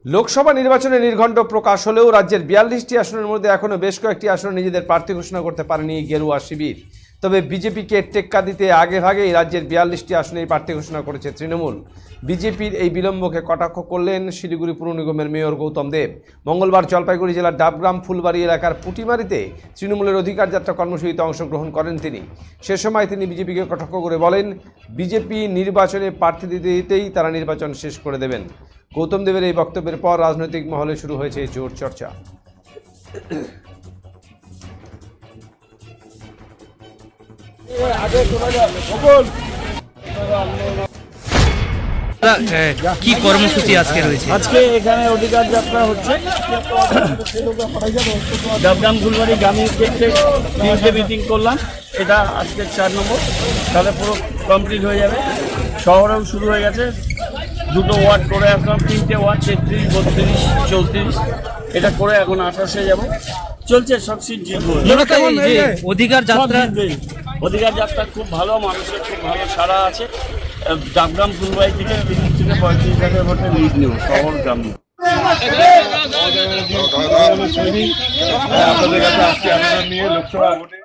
লোকসভা নির্বাচনে নির্ঘণ্ট প্রকাশ হলেও রাজ্যের 42টি আসনের মধ্যে এখনও বেশ কয়েকটি আসনে নিজেদের প্রার্থী ঘোষণা করতে পারেনি গেরুয়া শিবির। তবে বিজেপিকে টেক্কা দিতে আগেভাগেই রাজ্যের 42টি আসনেই প্রার্থী ঘোষণা করেছে তৃণমূল। বিজেপির এই বিলম্বকে কটাক্ষ করলেন শিলিগুড়ি পুর নিগমের মেয়র গৌতম দেব। মঙ্গলবার জলপাইগুড়ি জেলার ডাবগ্রাম ফুলবাড়ি এলাকার পুটিমারিতে তৃণমূলের অধিকার যাত্রা কর্মসূচিতে অংশগ্রহণ করেন তিনি। সে সময় তিনি বিজেপিকে কটাক্ষ করে বলেন, বিজেপি নির্বাচনে প্রার্থী দিতে দিতেই তারা নির্বাচন শেষ করে দেবেন। গৌতম দেবের এই বক্তব্যের পর রাজনৈতিক মহলে শুরু হয়েছে জোর চর্চা। কি কর্মসূচি আজকে রয়েছে? আজকে এখানে অধিকার যাত্রা হচ্ছে। ডাবগ্রাম ফুলবাড়ি গ্রামীণ ক্ষেত্রে 3টে মিটিং করলাম, এটা আজকে 4 নম্বর, তাহলে পুরো কমপ্লিট হয়ে যাবে। শহরেও শুরু হয়ে গেছে, 2টো ওয়ার্ড করে আসলাম, 3টে ওয়ার্ড 33, 32, 34, এটা করে এখন 28-এ যাব। চলছে, সব সিট জিতবো। অধিকার যাত্রা অধিকার যাত্রা খুব ভালো, মানুষের খুব ভালো সাড়া আছে। ডাবগ্রাম ফুলবাড়ি থেকে 30 থেকে 35,000 ভোটে লিড নেব, শহর গ্রাম। আপনাদের কাছে আজকে আবেদন নিয়ে লোকসভা ভোটে